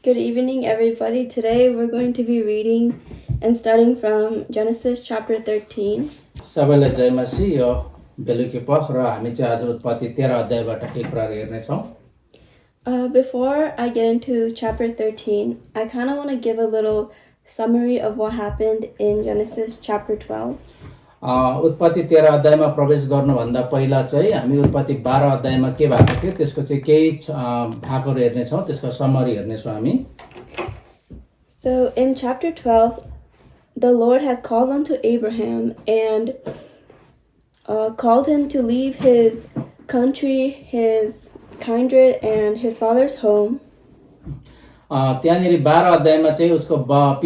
Good evening, everybody. Today we're going to be reading and studying from Genesis chapter 13. सबैलाई जय मसीह यो बेलुकी पख र हामी चाहिँ आज उत्पत्ति 13 अध्यायबाट केही कुराहरू हेर्नेछौँ। Before I get into chapter 13, I kind of want to give a little summary of what happened in Genesis chapter 12. उत्पत्ति 13 अध्यायमा प्रवेश गर्नुभन्दा पहिला चाहिँ हामी उत्पत्ति 12 अध्यायमा के भएको थियो त्यसको चाहिँ केही भागहरू हेर्नेछौँ, त्यसको समरी हेर्नेछौँ हामी। So in chapter 12, the Lord has called unto Abraham and called him to leave his country, his kindred, and his father's home. त्यहाँनिर 12 अध्यायमा चाहिँ उसको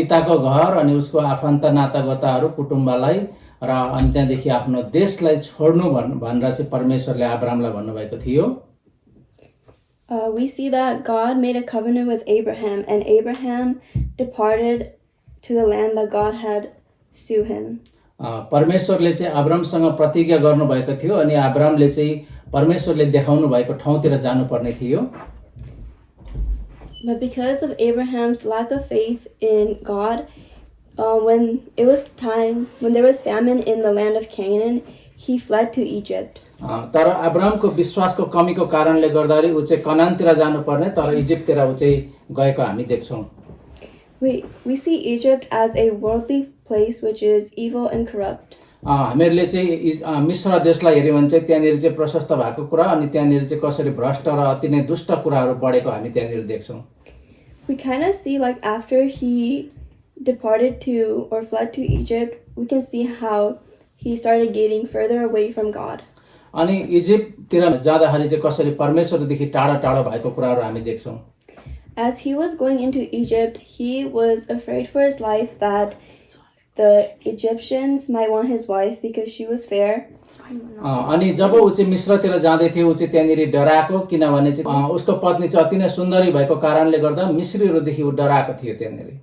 पिताको घर अनि उसको आफन्त नातागोताहरू कुटुम्बलाई र अनि त्यहाँदेखि आफ्नो देशलाई छोड्नु भनेर चाहिँ परमेश्वरले अब्रामलाई भन्नुभएको थियो। We see that God made a covenant with Abraham, and Abraham departed to the land that God had shown him. परमेश्वरले चाहिँ अब्रामसँग प्रतिज्ञा गर्नुभएको थियो अनि अब्रामले चाहिँ परमेश्वरले देखाउनु भएको ठाउँतिर जानुपर्ने थियो। But because of Abraham's lack of faith in God, when it was time, when there was famine in the land of Canaan, he fled to Egypt. तर अब्रामको विश्वासको कमीको कारणले गर्दाखेरि ऊ चाहिँ कनानतिर जानुपर्ने तर इजिप्टतिर ऊ चाहिँ गएको हामी देख्छौँ। We see Egypt as a worldly place which is evil and corrupt. हामीहरूले चाहिँ मिस्र देशलाई हेर्यो भने चाहिँ त्यहाँनिर चाहिँ प्रशस्त भएको कुरा अनि त्यहाँनिर चाहिँ कसरी भ्रष्ट र अति नै दुष्ट कुराहरू बढेको हामी त्यहाँनिर देख्छौँ। We kind of see like after he departed to or fled to Egypt, we can see how he started getting further away from God. अनि इजिप्टतिर जाँदाखेरि चाहिँ कसरी परमेश्वरदेखि टाढा टाढा भएको कुराहरू हामी देख्छौँ। As he was going into Egypt, he was afraid for his life that the Egyptians might want his wife because she was fair. अनि जब ऊ चाहिँ मिस्रतिर जाँदै थियो ऊ चाहिँ त्यहाँनिर डराएको किनभने चाहिँ उसको पत्नी चाहिँ अति नै सुन्दरी भएको कारणले गर्दा मिस्रीहरूदेखि ऊ डराएको थियो त्यहाँनिर।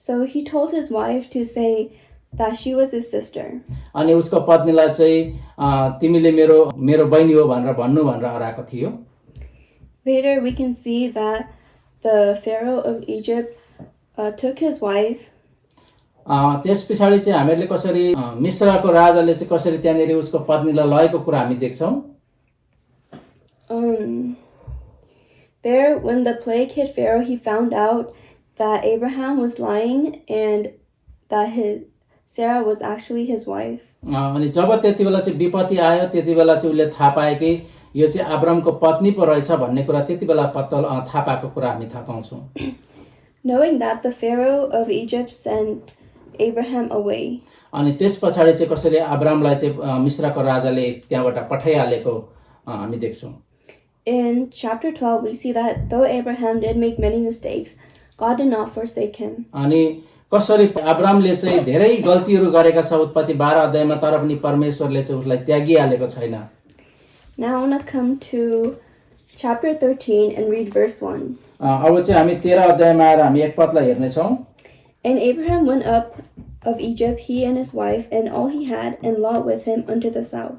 So he told his wife to say that she was his sister. अनि उसको पत्नीलाई चाहिँ तिमीले मेरो मेरो बहिनी हो भनेर भन्नु भनेर हराएको थियो। Later we can see that the Pharaoh of Egypt took his wife. त्यस पछाडि चाहिँ हामीहरूले कसरी मिस्रको राजाले चाहिँ कसरी त्यहाँनिर उसको पत्नीलाई लगेको कुरा हामी देख्छौँ। There when the plague hit Pharaoh, he found out that Abraham was lying and that Sarah was actually his wife. अनि जब त्यति बेला चाहिँ विपत्ति आयो त्यति बेला चाहिँ उसले थाहा पाए कि यो चाहिँ अब्रामको पत्नी पो रहेछ भन्ने कुरा त्यति बेला थाहा पाएको कुरा हामी थाहा पाउँछौँ। Knowing that, the Pharaoh of Egypt sent Abraham away. अनि त्यस पछाडि चाहिँ कसरी अब्रामलाई चाहिँ मिस्रको राजाले त्यहाँबाट पठाइहालेको हामी देख्छौँ। In chapter 12 we see that though Abraham did make many mistakes, God did not forsake him. अनि कसरी अब्रामले चाहिँ धेरै गल्तीहरू गरेका छ उत्पत्ति 12 अध्यायमा तर पनि परमेश्वरले चाहिँ उसलाई त्यागिहालेको छैन। Now I want to come to chapter 13 and read verse 1. अब चाहिँ हामी 13 अध्यायमा आएर हामी एक पदलाई हेर्नेछौँ। And Abraham went up of Egypt, he and his wife, and all he had, and Lot with him unto the south.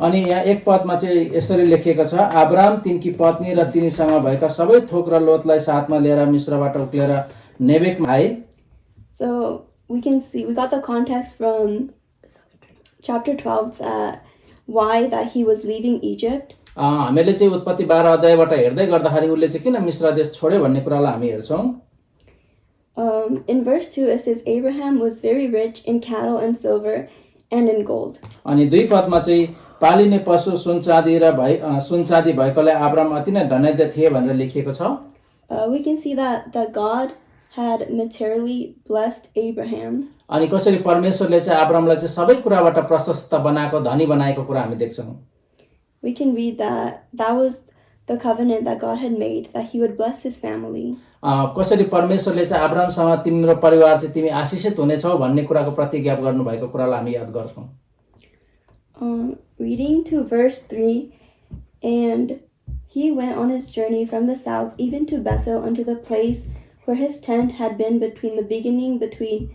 अनि यहाँ एक पदमा चाहिँ यसरी लेखिएको छ अब्राम तिनकी पत्नी र तिनीसँग भएका सबै थोक र लोतलाई साथमा लिएर मिस्रबाट उक्लेर नेबेकमा आए। So we can see, we got the context from chapter 12 that why that he was leaving Egypt. हामीले चाहिँ उत्पत्ति 12 अध्यायबाट हेर्दै गर्दाखेरि उसले चाहिँ किन मिस्र देश छोड्यो भन्ने कुरालाई हामी हेर्छौँ। In verse 2 it says Abraham was very rich in cattle and silver and in gold. अनि दुई पदमा चाहिँ पालिने पशु सुनचाँदी भएकोले अब्राम अति नै धनैर्ध्य थिए भनेर लेखिएको छ। We can see that God had materially blessed Abraham. अनि कसरी परमेश्वरले चाहिँ अब्रामलाई चाहिँ सबै कुराबाट प्रशस्त बनाएको धनी बनाएको कुरा हामी देख्छौँ। We can read that was the covenant that God had made, that he would bless his family. कसरी परमेश्वरले चाहिँ अब्रामसँग तिम्रो परिवार चाहिँ तिमी आशीषित हुनेछौ भन्ने कुराको प्रतिज्ञा गर्नुभएको कुरालाई हामी याद गर्छौँ। Reading to verse 3, and he went on his journey from the south even to Bethel unto the place where his tent had been between the beginning between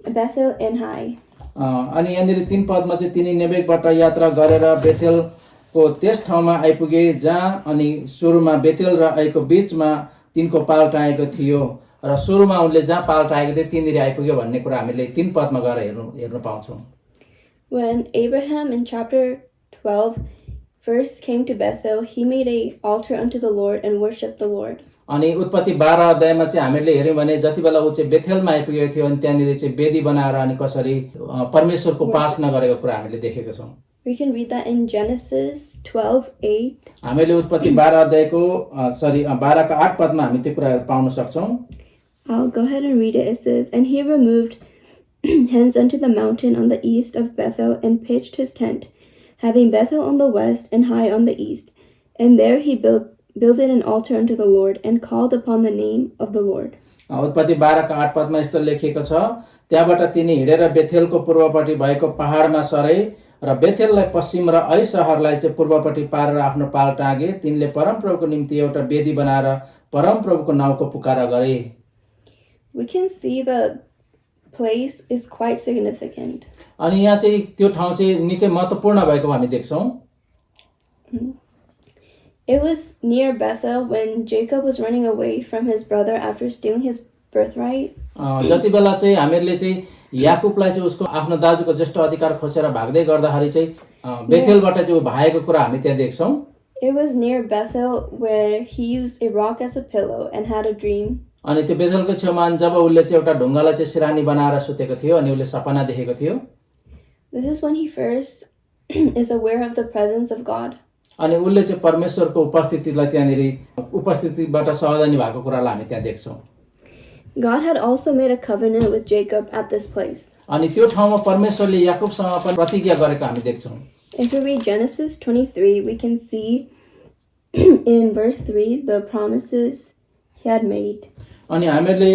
Bethel and Hai. अनि यहाँनिर 3 पदमा चाहिँ तिनी नेबेकबाट यात्रा गरेर बेथेलको त्यस ठाउँमा आइपुगे जहाँ अनि सुरुमा बेथेल र आइको बीचमा तिनको पाल टाँगेको थियो र सुरुमा उनले जहाँ पाल टाँगेको थियो त्यहीँनिर आइपुग्यो भन्ने कुरा हामीले 3 पदमा गएर हेर्न पाउँछौँ। When Abraham in chapter 12 first came to Bethel, he made an altar unto the Lord and worshipped the Lord. अनि उत्पत्ति 12 अध्यायमा चाहिँ हामीले हेर्यौँ भने जति बेला ऊ चाहिँ बेथेलमा आइपुगेको थियो अनि त्यहाँनिर चाहिँ वेदी बनाएर अनि कसरी परमेश्वरको उपासना गरेको कुरा हामीले देखेका छौँ। We can read that in Genesis 12:8. हामीले उत्पत्ति 12 अध्यायको 12 का 8 पदमा हामी त्यो कुराहरू पाउन सक्छौँ। I'll go ahead and read it. It says, "And he removed hence unto the mountain on the east of Bethel, and pitched his tent, having Bethel on the west and Hai on the east. And there he builded an altar unto the Lord, and called upon the name of the Lord." उत्पत्ति 12 का 8 पदमा यस्तो लेखिएको छ, त्यहाँबाट तिनी हिँडेर बेथेलको पूर्वपट्टि भएको पहाडमा सरे र बेथेललाई पश्चिम र आई शहरलाई चाहिँ पूर्वपट्टि पारेर आफ्नो पाल टाँगे। तिनले परमप्रभुको निम्ति एउटा वेदी बनाएर परमप्रभुको नाउँको पुकारा गरे। We can see the place is quite significant. अनि यहाँ चाहिँ त्यो ठाउँ चाहिँ निकै महत्त्वपूर्ण भएको हामी देख्छौँ। It was near Bethel when Jacob was running away from his brother after stealing his birthright. जति बेला चाहिँ हामीहरूले चाहिँ याकुबलाई चाहिँ उसको आफ्नो दाजुको ज्येष्ठ अधिकार खोसेर भाग्दै गर्दाखेरि चाहिँ बेथेलबाट चाहिँ ऊ भागेको कुरा हामी त्यहाँ देख्छौँ। It was near Bethel where he used a rock as a pillow and had a dream. अनि त्यो बेथेलको छेउमा जब उसले चाहिँ एउटा ढुङ्गालाई चाहिँ सिरानी बनाएर सुतेको थियो अनि उसले सपना देखेको थियो। This is when he first is aware of the presence of God. अनि उसले चाहिँ परमेश्वरको उपस्थितिलाई त्यहाँनिर उपस्थितिबाट सावधानी भएको कुरालाई हामी त्यहाँ देख्छौँ। God had also made a covenant with Jacob at this place. अनि त्यो ठाउँमा परमेश्वरले याकुबसँग पनि प्रतिज्ञा गरेको हामी देख्छौँ। If we read Genesis 23, we can see in verse 3 the promises he had made. अनि हामीले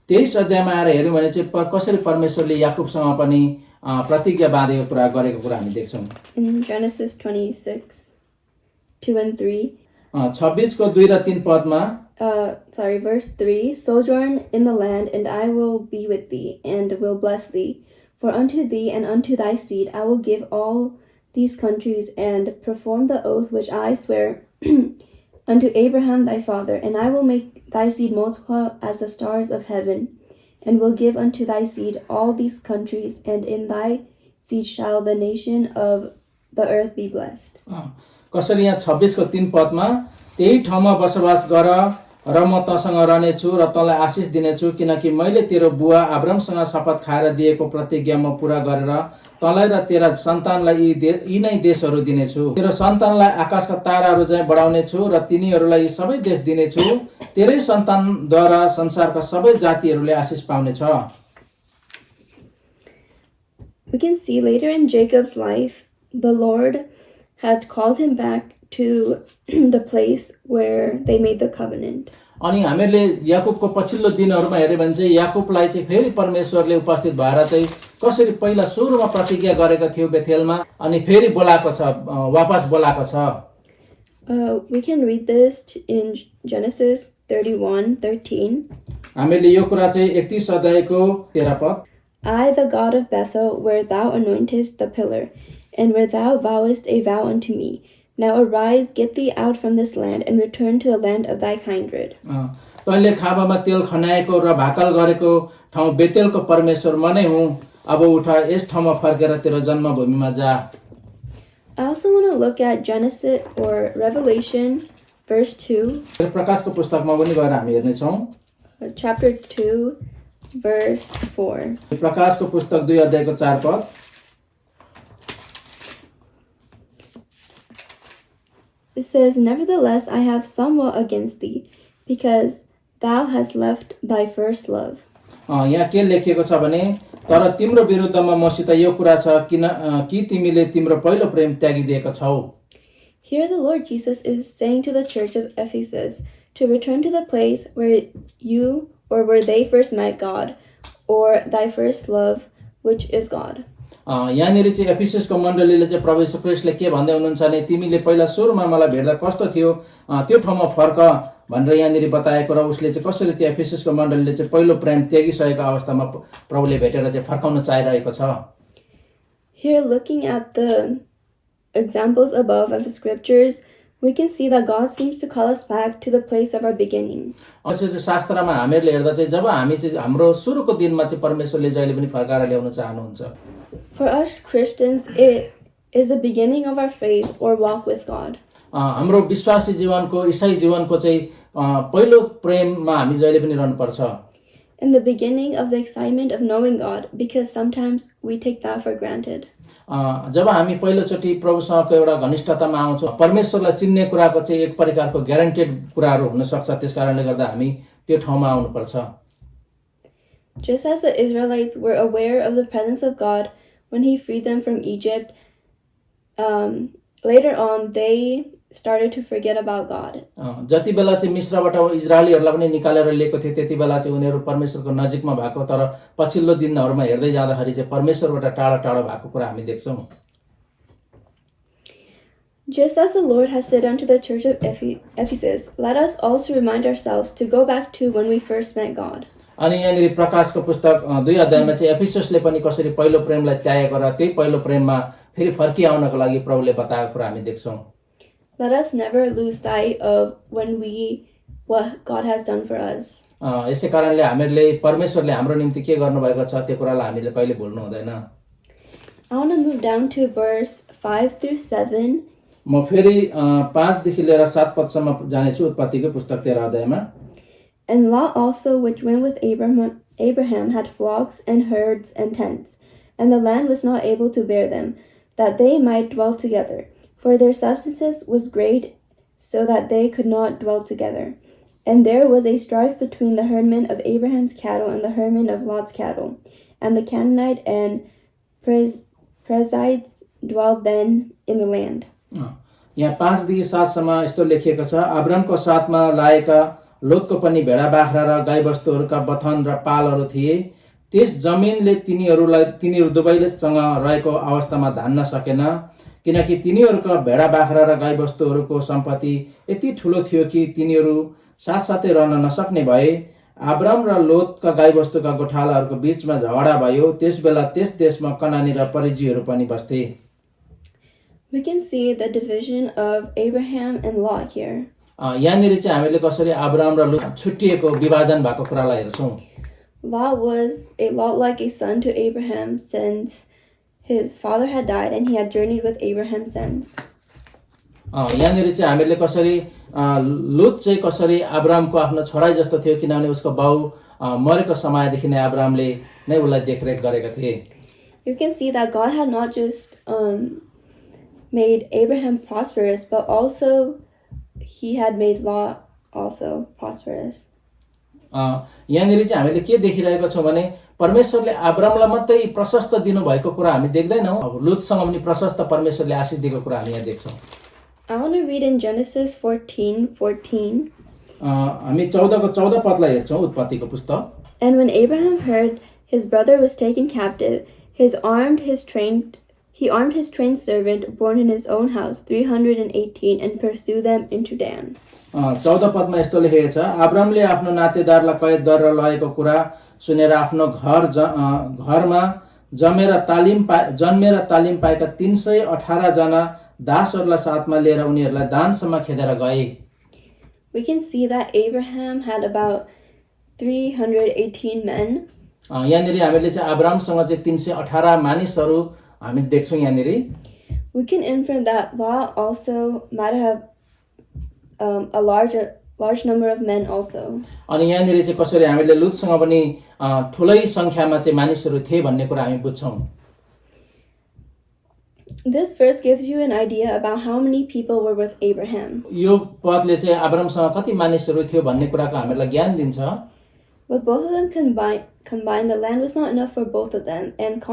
23 अध्यायमा आएर हेर्यौँ भने चाहिँ कसरी परमेश्वरले याकुबसँग पनि प्रतिज्ञा बाँधेको कुरा गरेको कुरा हामी देख्छौँ। In Genesis 26, 2 and 3. 26 को 2 र 3 पदमा verse 3, "Sojourn in the land, and I will be with thee, and will bless thee. For unto thee and unto thy seed I will give all these countries, and perform the oath which I swear unto Abraham thy father. And I will make thy seed multiply as the stars of heaven, and will give unto thy seed all these countries, and in thy seed shall the nation of the earth be blessed." कसरी यहाँ 26 को 3 पदमा, "त्यही ठाउँमा बसोबास गर र म तसँग रहनेछु र तँलाई आशिष दिनेछु, किनकि मैले तेरो बुवा अब्राहमसँग शपथ खाएर दिएको प्रतिज्ञा म पूरा गरेर तँलाई र तेरा सन्तानलाई यी नै देशहरू दिनेछु। तेरो सन्तानलाई आकाशका ताराहरू चाहिँ बढाउनेछु र तिनीहरूलाई यी सबै देश दिनेछु। तेरै सन्तानद्वारा संसारका सबै जातिहरूले आशिष पाउनेछ। We can see later in Jacob's life, the Lord had called him back to the place where they made the covenant. अनि हामीले याकुबको पछिल्लो दिनहरूमा हेर्यो भने चाहिँ याकुबलाई चाहिँ फेरि परमेश्वरले उपस्थित भएर चाहिँ कसरी पहिला सुरुमा प्रतिज्ञा गरेको थियो बेथेलमा अनि फेरि बोलाएको छ, वापस बोलाएको छ। We can read this in Genesis 31:13. हामीले यो कुरा चाहिँ 31 अध्यायको 13 पद, "I, the God of Bethel, where thou anointest the pillar, and where thou vowest a vow unto me. Now arise, get thee out from this land, and return to the land of thy kindred." तैँले खाबामा तेल खनाएको र भाकल गरेको ठाउँ बेतेलको परमेश्वर म नै हुँ। अब उठ, यस ठाउँमा फर्केर तेरो जन्मभूमिमा जा। I also want to look at Genesis or Revelation verse 2. प्रकाशको पुस्तकमा पनि गएर हामी हेर्नेछौँ। Chapter 2 verse 4. प्रकाशको पुस्तक 2 अध्यायको 4 पद, It says, "Nevertheless, I have somewhat against thee, because thou hast left thy first love." यहाँ के लेखिएको छ भने, तर तिम्रो विरुद्धमा मसित यो कुरा छ कि तिमीले तिम्रो पहिलो प्रेम त्यागिदिएका छौ। Here the Lord Jesus is saying to the church of Ephesus to return to the place where they first met God, or thy first love, which is God. यहाँनिर चाहिँ एफिससको मण्डलीले चाहिँ प्रभु यीशु ख्रीष्टले के भन्दै हुनुहुन्छ भने, तिमीले पहिला सुरुमा मलाई भेट्दा कस्तो थियो त्यो ठाउँमा फर्क भनेर यहाँनिर बताएको र उसले चाहिँ कसरी त्यो एफिससको मण्डलीले चाहिँ पहिलो प्रेम त्यागिसकेको अवस्थामा प्रभुले भेटेर चाहिँ फर्काउन चाहिरहेको छ। Here, looking at the examples above of the scriptures, we can see that God seems to call us back to the place of our beginning. यसरी शास्त्रमा हामीहरूले हेर्दा चाहिँ जब हामी चाहिँ हाम्रो सुरुको दिनमा चाहिँ परमेश्वरले जहिले पनि फर्काएर ल्याउन चाहनुहुन्छ. For us Christians, it is the beginning of our faith or walk with God. हाम्रो विश्वासी जीवनको ईसाई जीवनको चाहिँ पहिलो प्रेममा हामी जहिले पनि रहनुपर्छ. In the beginning of the excitement of knowing God, because sometimes we take that for granted. जब हामी पहिलोचोटि प्रभुसँगको एउटा घनिष्ठतामा आउँछौँ परमेश्वरलाई चिन्ने कुराको चाहिँ एक प्रकारको ग्यारेन्टेड कुराहरू हुन सक्छ. त्यसकारणले गर्दा हामी त्यो ठाउँमा आउनुपर्छ. Just as the Israelites were aware of the presence of God when he freed them from Egypt, later on they started to forget about God. जति बेला चाहिँ मिस्रबाट इजरायलीहरूलाई पनि निकालेर ल्याएको थियो त्यति बेला चाहिँ उनीहरू परमेश्वरको नजिकमा भएको तर पछिल्लो दिनहरूमा हेर्दै जाँदाखेरि चाहिँ परमेश्वरबाट टाढा टाढा भएको कुरा हामी देख्छौँ. Just as the Lord has said unto the church of Ephesus, let us also remind ourselves to go back to when we first met God. अनि यहाँनिर प्रकाशको पुस्तक 2 अध्यायमा चाहिँ एफिससले पनि कसरी पहिलो प्रेमलाई त्यागेको र त्यही पहिलो प्रेममा फेरि फर्किआउनको लागि प्रभुले बताएको कुरा हामी देख्छौँ. Let us never lose sight of what God has done for us. यसै कारणले हामीहरूले परमेश्वरले हाम्रो निम्ति के गर्नुभएको छ त्यो कुरालाई हामीले कहिले भुल्नु हुँदैन. I want to move down to verse 5 through 7. म फेरि 5 देखि लिएर 7 पदसम्म जानेछु उत्पत्तिको पुस्तक 13 अध्यायमा. And Lot also, which went with Abraham, had flocks and herds and tents, and the land was not able to bear them, that they might dwell together. For their substance was great, so that they could not dwell together. And there was a strife between the herdmen of Abraham's cattle and the herdmen of Lot's cattle. And the Canaanite and Perizzites dwelled then in the land. यहाँ 5 देखि 7 सम्म यस्तो लेखिएको छ. अब्रामको साथमा लागेका लोतको पनि भेडा बाख्रा र गाईबस्तुहरूका बथन र पालहरू थिए. त्यस जमिनले तिनीहरू दुवैसँग रहेको अवस्थामा धान्न सकेन, किनकि तिनीहरूका भेडा बाख्रा र गाईबस्तुहरूको सम्पत्ति यति ठुलो थियो कि तिनीहरू साथसाथै रहन नसक्ने भए. अब्राम र लोतका गाईबस्तुका गोठालाहरूको बीचमा झगडा भयो. त्यसबेला त्यस देशमा कनानी र परिज्जीहरू पनि बस्थे. We can see the division of Abraham and Lot here. यहाँनिर चाहिँ हामीले कसरी अब्राम र लोत छुट्टिएको विभाजन भएको कुरालाई हेर्छौँ. Lot was a lot like a son to Abraham since his father had died and he had journeyed with Abraham since. यहाँनिर चाहिँ हामीले कसरी लुत चाहिँ कसरी अब्रामको आफ्नो छोरा जस्तो थियो, किनभने उसको बाउ मरेको समयदेखि नै अब्रामले नै उसलाई देखरेख गरेका थिए. You can see that God had not just made Abraham prosperous, but also he had made Lot also prosperous. यहाँनिर चाहिँ हामीले के देखिरहेको छौँ भने परमेश्वरले अब्रामलाई मात्रै प्रशस्त दिनुभएको कुरा हामी देख्दैनौँ. अब लुतसँग पनि प्रशस्त परमेश्वरले आशीष दिएको कुरा हामी यहाँ देख्छौँ. I want to read in Genesis 14:14. हामी 14 पदलाई हेर्छौँ उत्पत्तिको पुस्तक. And when Abraham heard his brother was taken captive, he armed his trained servant born in his own house 318 and pursued them into Dan. 14 पदमा यस्तो लेखेको छ. अब्रामले आफ्नो नातेदारलाई कैद गरेर लगेको कुरा सुनेर आफ्नो घरमा जन्मेर तालिम पाएका 318 जना दासहरूलाई साथमा लिएर उनीहरूलाई दानसम्म खेदेर गए. We can see that Abraham had about 318 men. यहाँनिर हामीले चाहिँ अब्रामसँग चाहिँ 318 मानिसहरू हामी देख्छौँ यहाँनिर. We can infer that Lot also might have a large number of men also. अनि यहाँनिर चाहिँ कसरी हामीले लुतसँग पनि ठुलै संख्यामा चाहिँ मानिसहरू थिए भन्ने कुरा हामी बुझ्छौँ. This verse gives you an idea about how many people were with Abraham. यो पदले चाहिँ अब्रामसँग कति मानिसहरू थियो भन्ने कुराको हामीलाई ज्ञान दिन्छ. With both of them combined, the land was not enough for both of them, and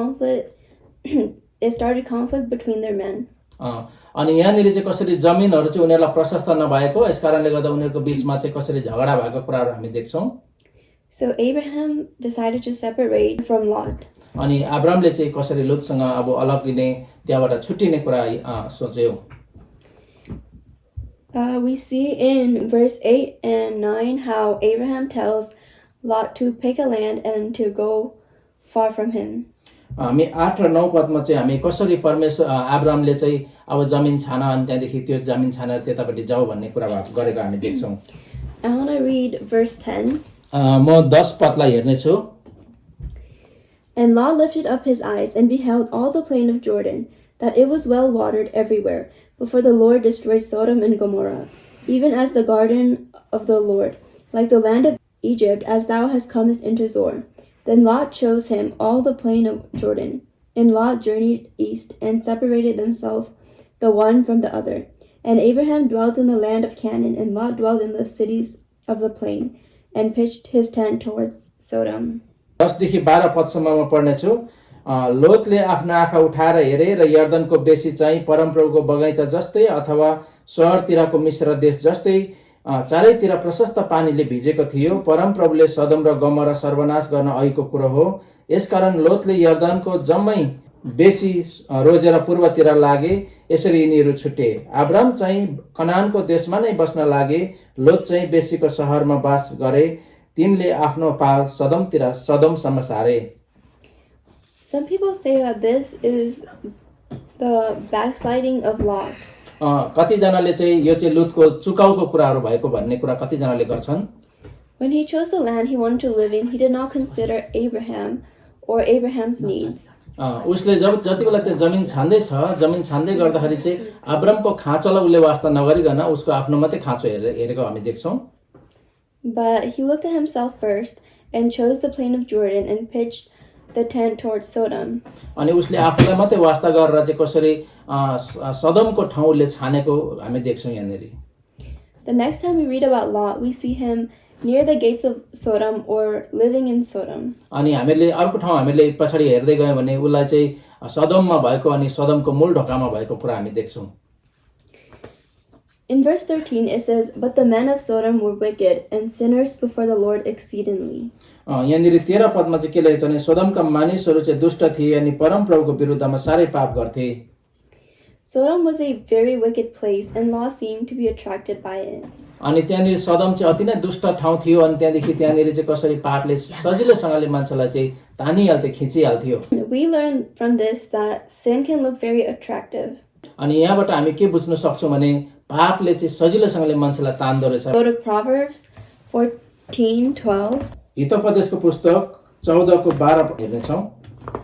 it started conflict between their men. अनि यहाँनिर चाहिँ कसरी जमिनहरू चाहिँ उनीहरूलाई प्रशस्त नभएको यसकारणले गर्दा उनीहरूको बीचमा चाहिँ कसरी झगडा भएको कुराहरू हामी देख्छौँ. So Abraham decided to separate from Lot. अनि अब्रामले चाहिँ कसरी लुतसँग अब अलग लिने त्यहाँबाट छुट्टिने कुरा सोच्यो. We see in verse 8 and 9 how Abraham tells Lot to pick a land and to go far from him. हामी 8 र 9 पदमा चाहिँ हामी कसरी परमेश्वर अब्राहमले चाहिँ अब जमिन छान अनि त्यहाँदेखि त्यो जमिन छानेर त्यतापट्टि जाऊ भन्ने कुरा गरेको हामी देख्छौँ। I want to read verse 10. म 10 पदलाई हेर्नेछु। And Lot lifted up his eyes and beheld all the plain of Jordan, that it was well watered everywhere, before the Lord destroyed Sodom and Gomorrah, even as the garden of the Lord, like the land of Egypt, as thou hast comest into Zoar. Then Lot chose him all the plain of Jordan, and Lot journeyed east, and separated themselves the one from the other. And Abraham dwelt in the land of Canaan, and Lot dwelt in the cities of the plain, and pitched his tent towards Sodom. 10 देखि 12 पदसम्म म पढ्नेछु। लोतले आफ्नो आँखा उठाएर हेरे र यर्दनको बेसी चाहिँ परमप्रभुको बगैँचा जस्तै अथवा सहरतिरको मिश्र देश जस्तै चारैतिर प्रशस्त पानीले भिजेको थियो। परमप्रभुले सदम र गमोरा सर्वनाश गर्न अघिको कुरो हो। यसकारण लोतले यर्दनको जम्मै बेसी रोजेर पूर्वतिर लागे। यसरी यिनीहरू छुटे। अब्राम चाहिँ कनानको देशमा नै बस्न लागे। लोत चाहिँ बेसीको सहरमा बास गरे। तिनले आफ्नो पाल सदमसम्म सारे। Some people say that this is the backsliding of Lot. कतिजनाले चाहिँ यो चाहिँ लुतको चुकाउको कुराहरू भएको भन्ने कुरा कतिजनाले गर्छन्। When he chose the land he wanted to live in, he did not consider Abraham or Abraham's needs. उसले जति बेला त्यो जमिन छान्दैछ, जमिन छान्दै गर्दाखेरि चाहिँ अब्रामको खाँचोलाई उसले वास्ता नगरिकन उसको आफ्नो मात्रै खाँचो हेरेको हामी देख्छौँ। But he looked at himself first and chose the plain of Jordan and pitched the tent towards Sodom. अनि उसले आफूलाई मात्रै वास्ता गरेर चाहिँ कसरी सदमको ठाउँले छानेको हामी देख्छौँ यहाँनेरि। The next time we read about Lot, we see him near the gates of Sodom or living in Sodom. अनि हामीले अर्को ठाउँ हामीले पछाडि हेर्दै गयौँ भने उसलाई चाहिँ सदममा भएको अनि सदमको मूल ढोकामा भएको कुरा हामी देख्छौँ। In verse 13 it says, "But the men of Sodom were wicked and sinners before the Lord exceedingly." यहाँनिर 13 पदमा चाहिँ के लेखेको छ भने सदमका मानिसहरू चाहिँ दुष्ट थिए अनि परमप्रभुको विरुद्धमा साह्रै पाप गर्थे। Sodom was a very wicked place and Lot seemed to be attracted by it. अनि त्यहाँनिर सदम चाहिँ अति नै दुष्ट ठाउँ थियो अनि त्यहाँदेखि त्यहाँनिर चाहिँ कसरी पापले सजिलोसँगले मान्छेलाई चाहिँ तानिहाल्थ्यो, खिचिहाल्थ्यो। We learn from this that sin can look very attractive. अनि यहाँबाट हामी के बुझ्न सक्छौँ भने पापले चाहिँ सजिलोसँगले मान्छेलाई तान्दो रहेछ। Go to Proverbs 14:12. हितोपदेशको पुस्तक 14 को 12 हेर्नेछौँ।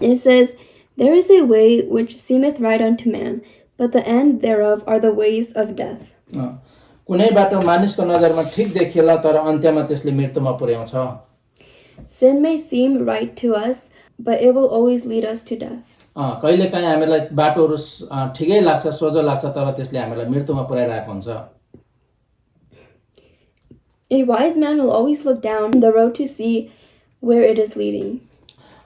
It says, "There is a way which seemeth right unto man, but the end thereof are the ways of death." कुनै बाटो मानिसको नजरमा ठिक देखिएला तर अन्त्यमा त्यसले मृत्युमा पुर्याउँछ। Sin may seem right to us, but it will always lead us to death. कहिलेकाहीँ हामीलाई बाटोहरू ठिकै लाग्छ, सोझो लाग्छ तर त्यसले हामीलाई मृत्युमा पुर्याइरहेको हुन्छ। A wise man will always look down the road to see where it is leading.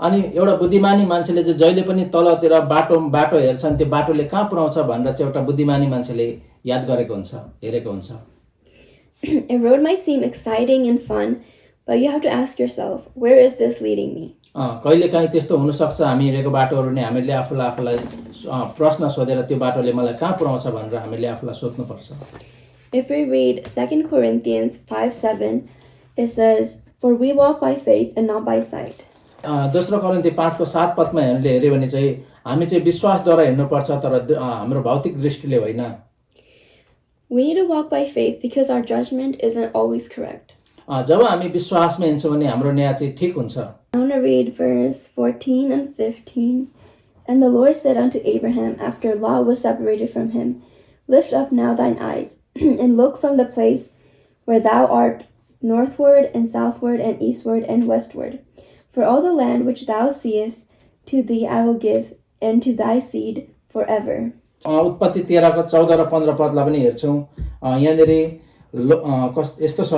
अनि एउटा बुद्धिमानी मान्छेले चाहिँ जहिले पनि तलतिर बाटो हेर्छन्, त्यो बाटोले कहाँ पुर्याउँछ भनेर चाहिँ एउटा बुद्धिमानी मान्छेले याद गरेको हुन्छ, हेरेको हुन्छ। A road might seem exciting and fun, but you have to ask yourself, where is this leading me? कहिलेकाहीँ त्यस्तो हुनसक्छ हामी हिँडेको बाटोहरू नै हामीले आफूलाई प्रश्न सोधेर त्यो बाटोले मलाई कहाँ पुर्याउँछ भनेर हामीले आफूलाई सोध्नुपर्छ। If we read 2 Corinthians 5:7, it says, "For we walk by faith and not by sight." दोस्रो कोरिन्थी 5 को 7 पदमा हेर्यो भने चाहिँ हामी चाहिँ विश्वासद्वारा हिँड्नुपर्छ तर हाम्रो भौतिक दृष्टिले होइन। We need to walk by faith because our judgment isn't always correct. जब हामी विश्वासमा हिँड्छौँ भने हाम्रो न्याय चाहिँ ठिक हुन्छ। I want to read verse 14 and 15. And the Lord said unto Abraham after Lot was separated from him, "Lift up now thine eyes, and look from the place where thou art northward and southward and eastward and westward. For all the land which thou seest, to thee I will give, and to thy seed forever." उत्पत्ति 13 को 14 र 15 पदलाई पनि हेर्छौँ। यहाँनिर यस्तो छ,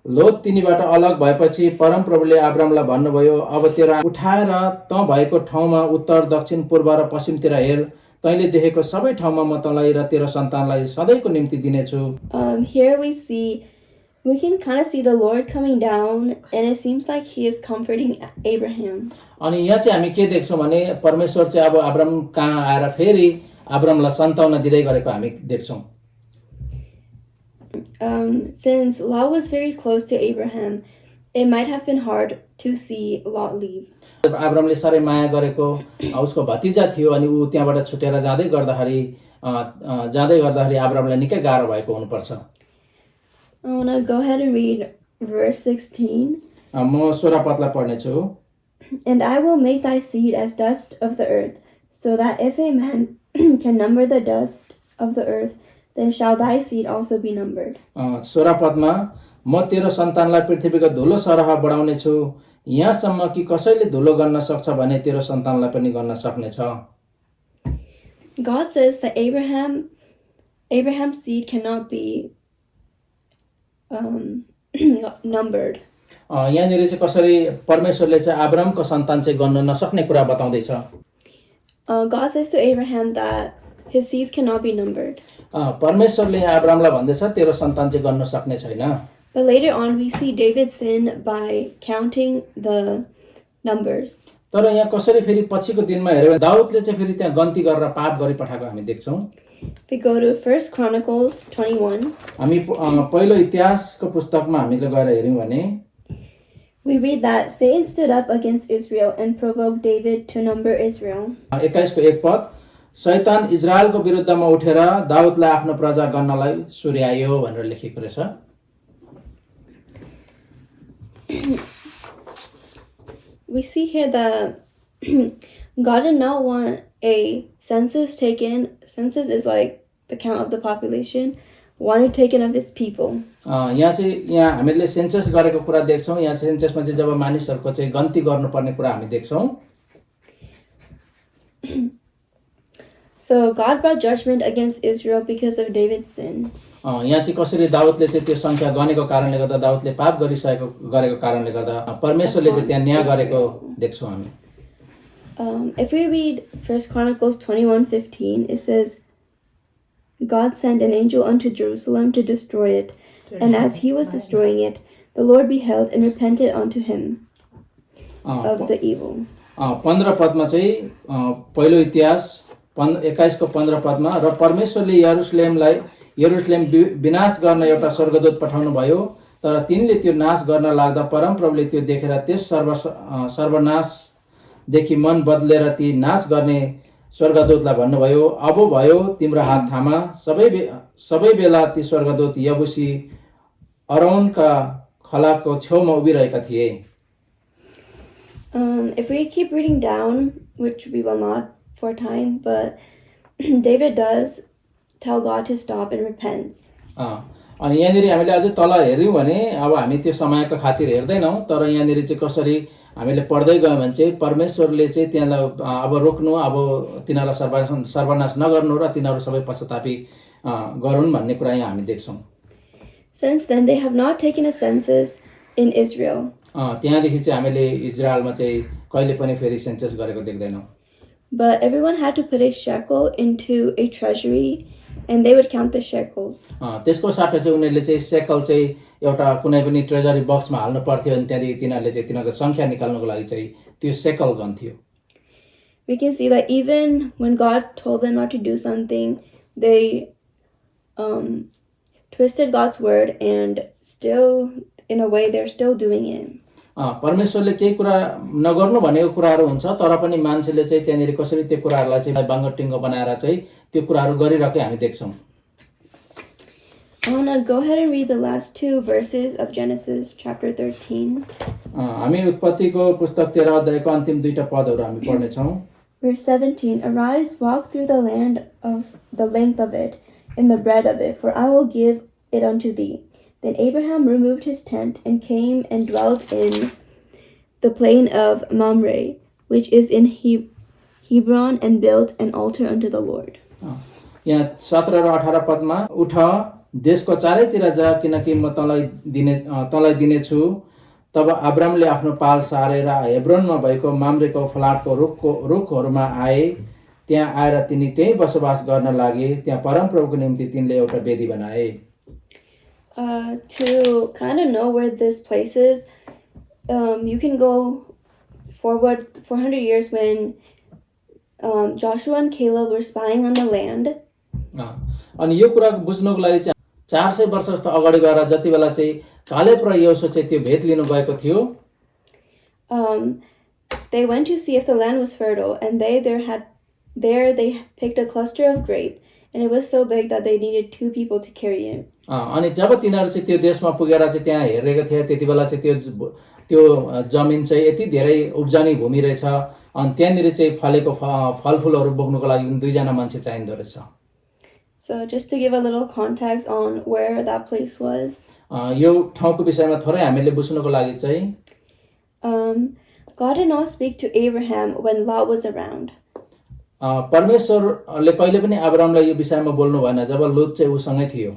लोत तिनीबाट अलग भएपछि परमप्रभुले अब्रामलाई भन्नुभयो, अब तेरो उठाएर त भएको ठाउँमा उत्तर दक्षिण पूर्व र पश्चिमतिर हेर, तैँले देखेको सबै ठाउँमा म तँलाई र तेरो सन्तानलाई सधैँको निम्ति दिनेछु। Here we can kind of see the Lord coming down, and it seems like he is comforting Abraham. अनि यहाँ चाहिँ हामी के देख्छौँ भने परमेश्वर चाहिँ अब अब्राम कहाँ आएर फेरि अब्रामलाई सन्ताउन दिँदै गरेको हामी देख्छौँ। Since Lot was very close to Abraham, it might have been hard to see Lot leave. अब्रामले साह्रै माया गरेको उसको भतिजा थियो अनि ऊ त्यहाँबाट छुटेर जाँदै गर्दाखेरि अब्रामलाई निकै गाह्रो भएको हुनुपर्छ। I want to go ahead and read verse 16. म 16 पदलाई पढ्नेछु। And I will make thy seed as dust of the earth, so that if a man can number the dust of the earth, then shall thy seed also be numbered. 16 पदमा म तेरो सन्तानलाई पृथ्वीको धुलो सरह बढाउने छु, यहाँसम्म कि कसैले धुलो गर्न सक्छ भने तेरो सन्तानलाई पनि गर्न सक्नेछ। God says that Abraham's seed cannot be numbered. यहाँनिर चाहिँ कसरी परमेश्वरले चाहिँ अब्रामको सन्तान चाहिँ गर्न नसक्ने कुरा बताउँदैछ। God says to Abraham that his seeds cannot be numbered. परमेश्वरले यहाँ अब्रामलाई भन्दैछ तेरो सन्तान चाहिँ गर्न सक्ने छैन। But later on we see David sin by counting the numbers. तर यहाँ कसरी फेरि पछिको दिनमा हेर्यो भने दाउदले चाहिँ फेरि त्यहाँ गन्ती गरेर पाप गरिपठाएको हामी देख्छौँ। We go to 1 Chronicles 21. हामी पहिलो इतिहासको पुस्तकमा हामीले गएर हेर्यौँ भने We read that Satan stood up against Israel and provoked David to number Israel. 21 को 1 पद शैतान इजरायलको विरुद्धमा उठेर दाउदलाई आफ्नो प्रजा गर्नलाई सुर्यायो भनेर लेखेको रहेछ। We see here that God did not want a census taken. Census is like the count of the population. Wanted taken of his people. यहाँ हामीले सेन्सस गरेको कुरा देख्छौँ। यहाँ सेन्ससमा चाहिँ जब मानिसहरूको चाहिँ गन्ती गर्नुपर्ने कुरा हामी देख्छौँ। So God brought judgment against Israel because of David's sin. यहाँ चाहिँ कसरी दाउदले चाहिँ त्यो संख्या गनेको कारणले गर्दा दाउदले पाप गरेको कारणले गर्दा परमेश्वरले चाहिँ त्यहाँ न्याय गरेको देख्छौँ हामी। If we read 1 Chronicles 21:15, it says, God sent an angel unto Jerusalem to destroy it, and as he was destroying it, the Lord beheld and repented unto him of the evil. 15 पदमा चाहिँ पहिलो इतिहास 21 को 15 पदमा र परमेश्वरले यरुशलेम विनाश गर्न एउटा स्वर्गदूत पठाउनु भयो, तर तिनले त्यो नाश गर्न लाग्दा परमप्रभुले त्यो देखेर त्यस सर्वनाशदेखि मन बदलेर ती नाश गर्ने स्वर्गदूतलाई भन्नुभयो, अब भयो तिम्रो हात थामा। सबै बेला ती स्वर्गदूत यबुसी अरौनका खलाको छेउमा उभिरहेका थिए। If we keep reading down, which we will not for time, but David does tell God to stop and repents. अनि यहाँनिर हामीले अझै तल हेर्यौँ भने अब हामी त्यो समयको खातिर हेर्दैनौँ, तर यहाँनिर चाहिँ कसरी हामीले पढ्दै गयौँ भने चाहिँ परमेश्वरले चाहिँ त्यहाँलाई अब रोक्नु, अब तिनीहरूलाई सर्वनाश नगर्नु र तिनीहरू सबै पश्चातापी गरून् भन्ने कुरा यहाँ हामी देख्छौँ। Since then they have not taken a census in Israel. त्यहाँदेखि चाहिँ हामीले इजरायलमा चाहिँ कहिले पनि फेरि सेन्सस गरेको देख्दैनौँ। But everyone had to put a shekel into a treasury and they would count the shekels. त्यसको साथै चाहिँ उनीहरूले चाहिँ सेकल चाहिँ एउटा कुनै पनि ट्रेजरी बक्समा हाल्नु पर्थ्यो अनि त्यहाँदेखि तिनीहरूले चाहिँ तिनीहरूको संख्या निकाल्नको लागि चाहिँ त्यो shekel गन्थ्यो। We can see that even when God told them not to do something, they twisted God's word and still in a way they're still doing it. परमेश्वरले केही कुरा नगर्नु भनेको कुराहरू हुन्छ, तर पनि मान्छेले चाहिँ त्यहाँनिर कसरी त्यो कुराहरूलाई चाहिँ बाङ्गटिङ्गो बनाएर चाहिँ त्यो कुराहरू गरिरहेको हामी देख्छौँ। I want to go ahead and read the last two verses of Genesis chapter 13. हामी उत्पत्तिको पुस्तक 13 अध्यायको अन्तिम दुईटा पदहरू हामी पढ्ने छौँ। Verse 17, Arise, walk through the land of the length of it, and the breadth of it, for I will give it unto thee. Then Abraham removed his tent and came and dwelt in the plain of Mamre, which is in Hebron, and built an altar unto the Lord. यहाँ 17 र 18 पदमा उठ देशको चारैतिर जा, किनकि म तँलाई दिनेछु। तब अब्रामले आफ्नो पाल सारेर हेब्रोनमा भएको माम्रेको फलाटको रुखहरूमा आए। त्यहाँ आएर तिनी त्यही बसोबास गर्न लागे। त्यहाँ परमप्रभुको निम्ति तिनले एउटा वेदी बनाए। To kind of know where this place is, you can go forward 400 years when Joshua and Caleb were spying on the land. अनि यो कुरा बुझ्नको लागि चाहिँ 400 वर्ष जस्तो अगाडि गएर जति बेला चाहिँ कालेब र यहोसु चाहिँ त्यो भेट लिनु गएको थियो, they went to see if the land was fertile, and they picked a cluster of grape, and it was so big that they needed 2 people to carry it. अनि जब तिनीहरू चाहिँ त्यो देशमा पुगेर चाहिँ त्यहाँ हेरेको थिए, त्यति बेला चाहिँ त्यो जमिन चाहिँ यति धेरै उब्जनी भूमि रहेछ, अनि त्यहाँनिर चाहिँ फलेको फलफुलहरू बोक्नुको लागि 2 जना मान्छे चाहिँदो रहेछ। So just to give a little context on where that place was. यो ठाउँको विषयमा थोरै हामीले बुझ्नुको लागि चाहिँ God did not speak to Abraham when Lot was around. परमेश्वरले कहिले पनि अब्रामलाई यो विषयमा बोल्नु भएन जब लोत चाहिँ उसँगै थियो।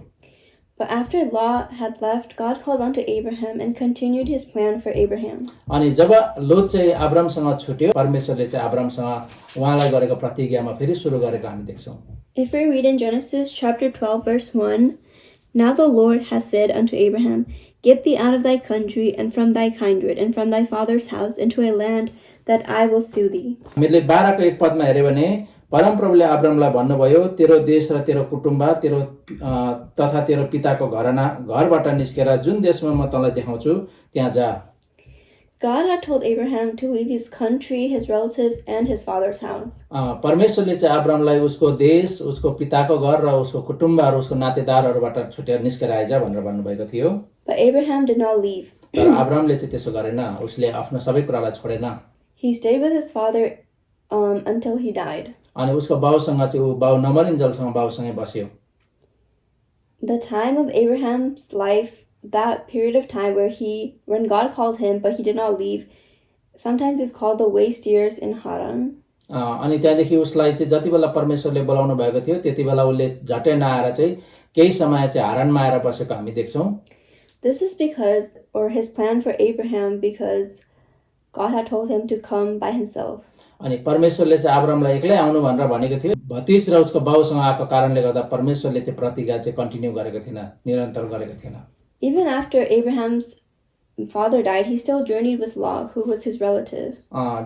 But after Lot had left, God called unto Abraham and continued his plan for Abraham. अनि जब लोत चाहिँ अब्रामसँग छुट्यो, परमेश्वरले चाहिँ अब्रामसँग उहाँलाई गरेको प्रतिज्ञामा फेरि सुरु गरेको हामी देख्छौँ। If we read in Genesis chapter 12 verse 1, Now the Lord has said unto Abraham, Get thee out of thy country and from thy kindred and from thy father's house into a land that I will shew thee. हामीले 12 को 1 पदमा हेर्यो भने परमप्रभुले अब्रामलाई भन्नुभयो, तेरो देश र तेरो कुटुम्ब तेरो तथा तेरो पिताको घरबाट निस्केर जुन देशमा म तँलाई देखाउँछु त्यहाँ जा। God had told Abraham to leave his country, his relatives, and his father's house. परमेश्वरले चाहिँ अब्रामलाई उसको देश, उसको पिताको घर र उसको कुटुम्ब र उसको नातेदारहरूबाट छुटेर निस्केर आइज भनेर भन्नुभएको थियो। But Abraham did not leave. तर अब्रामले चाहिँ त्यसो गरेन, उसले आफ्नो सबै कुरालाई छोडेन। He stayed with his father until he died. अनि उसको बाउसँग चाहिँ ऊ बाउ नमरिन्जेलसम्म बाउसँगै बस्यो। The time of Abraham's life, that period of time when God called him but he did not leave, sometimes is called the waste years in Haran. अनि त्यहाँदेखि उसलाई चाहिँ जति बेला परमेश्वरले बोलाउनु भएको थियो त्यति बेला उसले झट्टै नआएर चाहिँ केही समय चाहिँ हारानमा आएर बसेको हामी देख्छौँ। This is his plan for Abraham, because God had told him to come by himself. अनि परमेश्वरले चाहिँ अब्रामलाई एक्लै आउनु भनेर भनेको थियो। भतिज र उसको बाउसँग आएको कारणले गर्दा परमेश्वरले त्यो प्रतिज्ञा चाहिँ कन्टिन्यू गरेको थिएन, निरन्तर गरेको थिएन। Even after Abraham's father died, he still journeyed with Lot, who was his relative.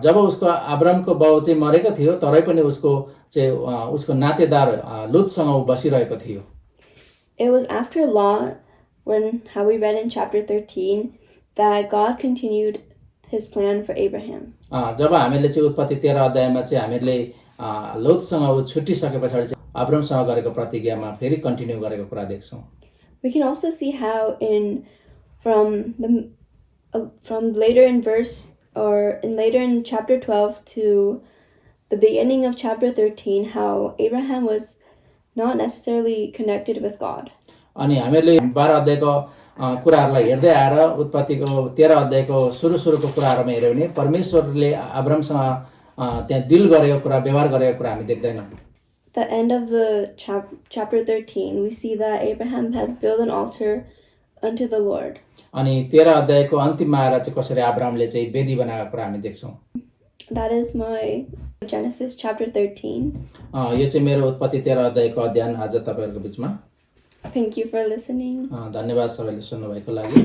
जब उसको अब्रामको बाउ चाहिँ मरेको थियो तरै पनि उसको नातेदार लुतसँग ऊ बसिरहेको थियो। It was after Lot, how we read in chapter 13, that God continued his plan for Abraham. जब हामीले चाहिँ उत्पत्ति 13 अध्यायमा चाहिँ हामीले लोतसँग ऊ छुट्टिसके पछाडि चाहिँ अब्रामसँग गरेको प्रतिज्ञामा फेरि कन्टिन्यू गरेको कुरा देख्छौँ। We can also see how from later in chapter 12 to the beginning of chapter 13, how Abraham was not necessarily connected with God. अनि हामीले 12 अध्यायको कुराहरूलाई हेर्दै आएर उत्पत्तिको 13 अध्यायको सुरुको कुराहरूमा हेर्यो भने परमेश्वरले अब्रामसँग त्यहाँ डिल गरेको कुरा, व्यवहार गरेको कुरा हामी देख्दैनौँ। The end of the chapter 13, we see that Abraham had built an altar unto the Lord. अनि 13 अध्यायको अन्तिममा आएर चाहिँ कसरी अब्रामले चाहिँ वेदी बनाएको कुरा हामी देख्छौँ। That is my Genesis chapter 13. यो चाहिँ मेरो उत्पत्ति 13 अध्यायको अध्ययन आज तपाईहरुको बीचमा। Thank you for listening. धन्यवाद सबैले सुन्नुभएको लागि।